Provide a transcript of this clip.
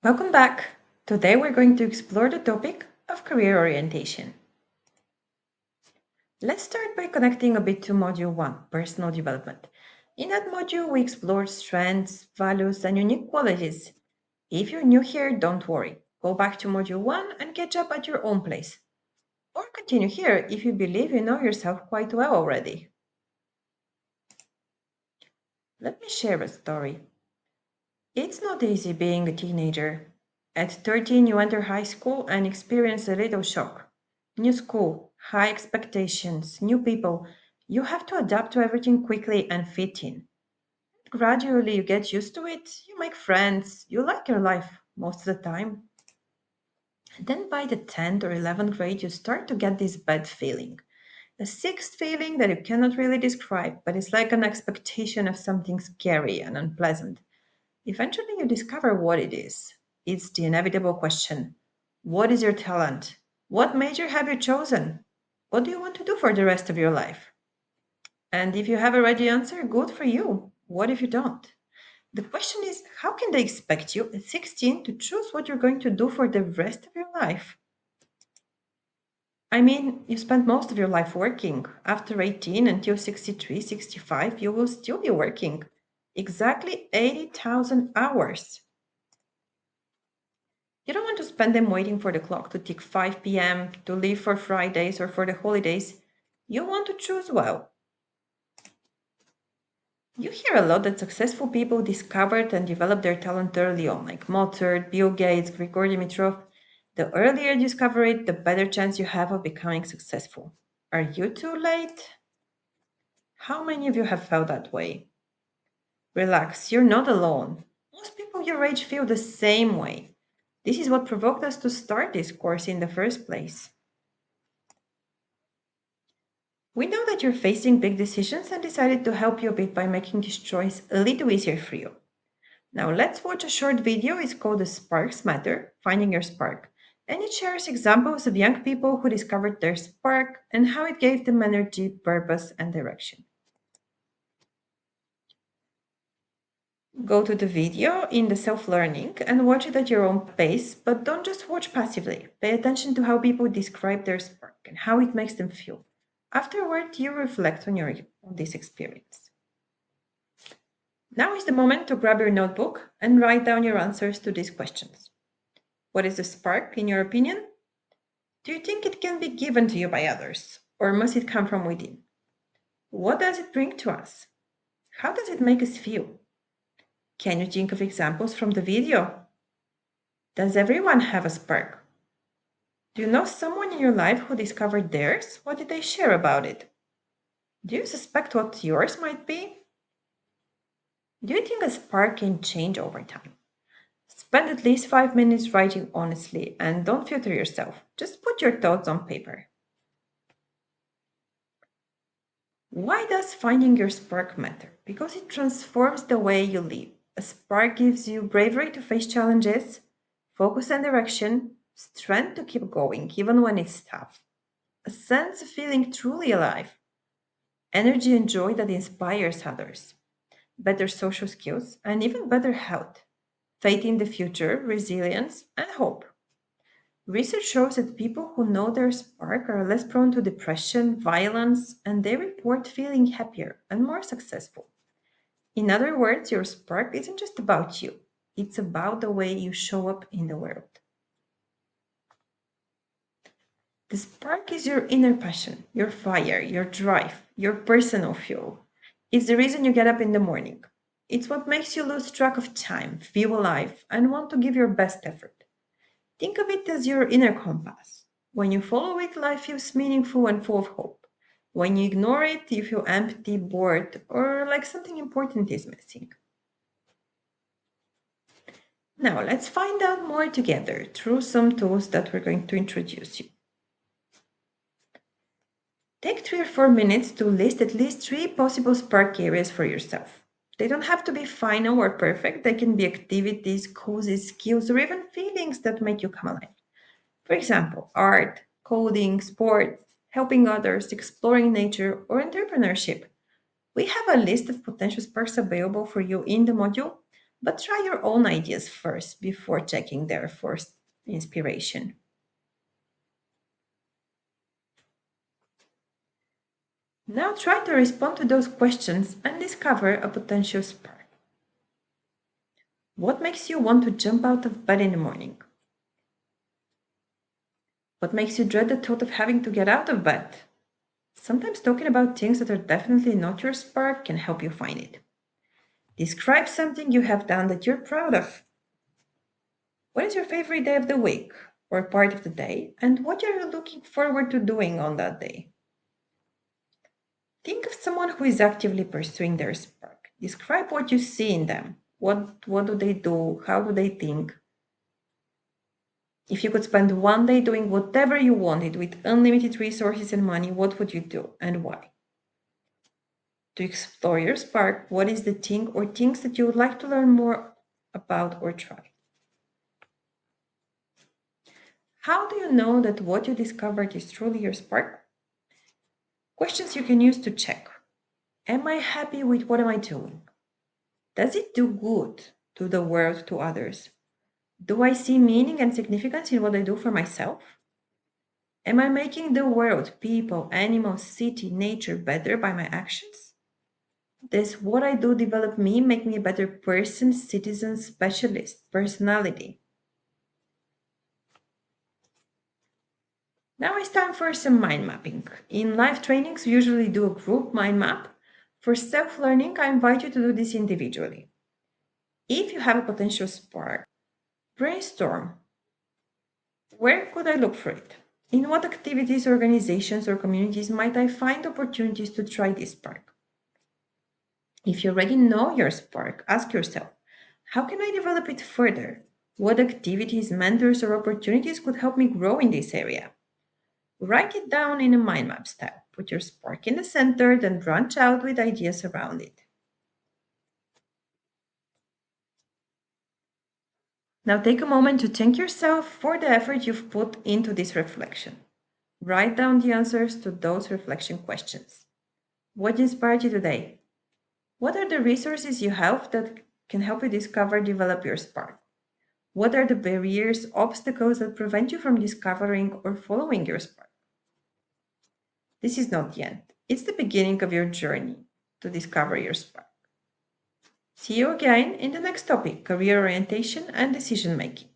Welcome back. Today we're going to explore the topic of career orientation. Let's start by connecting a bit to Module 1, personal development. In that module, we explored strengths, values, and unique qualities. If you're new here, don't worry. Go back to Module 1 and catch up at your own place. Or continue here if you believe you know yourself quite well already. Let me share a story. It's not easy being a teenager. At 13, you enter high school and experience a little shock. New school, high expectations, new people. You have to adapt to everything quickly and fit in. Gradually, you get used to it, you make friends, you like your life most of the time. Then, by the 10th or 11th grade, you start to get this bad feeling. A sixth feeling that you cannot really describe, but it's like an expectation of something scary and unpleasant. Eventually, you discover what it is. It's the inevitable question: what is your talent? What major have you chosen? What do you want to do for the rest of your life? And if you have a ready answer, good for you. What if you don't? The question is, how can they expect you at 16 to choose what you're going to do for the rest of your life? I mean, you spent most of your life working. After 18 until 63, 65, you will still be working. Exactly 80,000 hours. You don't want to spend them waiting for the clock to tick 5 p.m., to leave for Fridays or for the holidays. You want to choose well. You hear a lot that successful people discovered and developed their talent early on, like Mozart, Bill Gates, Grigory Dimitrov. The earlier you discover it, the better chance you have of becoming successful. Are you too late? How many of you have felt that way? Relax, you're not alone. Most people your age feel the same way. This is what provoked us to start this course in the first place. We know that you're facing big decisions and decided to help you a bit by making this choice a little easier for you. Now let's watch a short video. It's called The Sparks Matter, Finding Your Spark. And it shares examples of young people who discovered their spark and how it gave them energy, purpose, and direction. Go to the video in the self-learning and watch it at your own pace, but don't just watch passively. Pay attention to how people describe their spark and how it makes them feel. Afterward, you reflect on this experience. Now is the moment to grab your notebook and write down your answers to these questions. What is a spark, in your opinion? Do you think it can be given to you by others, or must it come from within? What does it bring to us? How does it make us feel? Can you think of examples from the video? Does everyone have a spark? Do you know someone in your life who discovered theirs? What did they share about it? Do you suspect what yours might be? Do you think a spark can change over time? Spend at least 5 minutes writing honestly and don't filter yourself. Just put your thoughts on paper. Why does finding your spark matter? Because it transforms the way you live. A spark gives you bravery to face challenges, focus and direction, strength to keep going even when it's tough, a sense of feeling truly alive, energy and joy that inspires others, better social skills, and even better health, faith in the future, resilience, and hope. Research shows that people who know their spark are less prone to depression, violence, and they report feeling happier and more successful. In other words, your spark isn't just about you, it's about the way you show up in the world. The spark is your inner passion, your fire, your drive, your personal fuel. It's the reason you get up in the morning. It's what makes you lose track of time, feel alive, and want to give your best effort. Think of it as your inner compass. When you follow it, life feels meaningful and full of hope. When you ignore it, you feel empty, bored, or like something important is missing. Now, let's find out more together through some tools that we're going to introduce you. Take 3 or 4 minutes to list at least three possible spark areas for yourself. They don't have to be final or perfect, they can be activities, causes, skills, or even feelings that make you come alive. For example, art, coding, sports, helping others, exploring nature, or entrepreneurship. We have a list of potential sparks available for you in the module. But try your own ideas first before checking their first inspiration. Now try to respond to those questions and discover a potential spark. What makes you want to jump out of bed in the morning? What makes you dread the thought of having to get out of bed? Sometimes talking about things that are definitely not your spark can help you find it. Describe something you have done that you're proud of. What is your favorite day of the week or part of the day, and what are you looking forward to doing on that day? Think of someone who is actively pursuing their spark. Describe what you see in them. What do they do? How do they think? If you could spend one day doing whatever you wanted with unlimited resources and money, what would you do and why? To explore your spark, what is the thing or things that you would like to learn more about or try? How do you know that what you discovered is truly your spark? Questions you can use to check. Am I happy with what am I doing? Does it do good to the world, to others? Do I see meaning and significance in what I do for myself? Am I making the world, people, animals, city, nature better by my actions? Does what I do develop me, make me a better person, citizen, specialist, personality? Now it's time for some mind mapping. In live trainings, we usually do a group mind map. For self learning, I invite you to do this individually. If you have a potential spark, brainstorm. Where could I look for it? In what activities, organizations, or communities might I find opportunities to try this spark? If you already know your spark, ask yourself, how can I develop it further? What activities, mentors, or opportunities could help me grow in this area? Write it down in a mind map style. Put your spark in the center, then branch out with ideas around it. Now take a moment to thank yourself for the effort you've put into this reflection. Write down the answers to those reflection questions. What inspired you today? What are the resources you have that can help you discover, develop your spark? What are the barriers, obstacles that prevent you from discovering or following your spark? This is not the end. It's the beginning of your journey to discover your spark. See you again in the next topic, career orientation and decision making.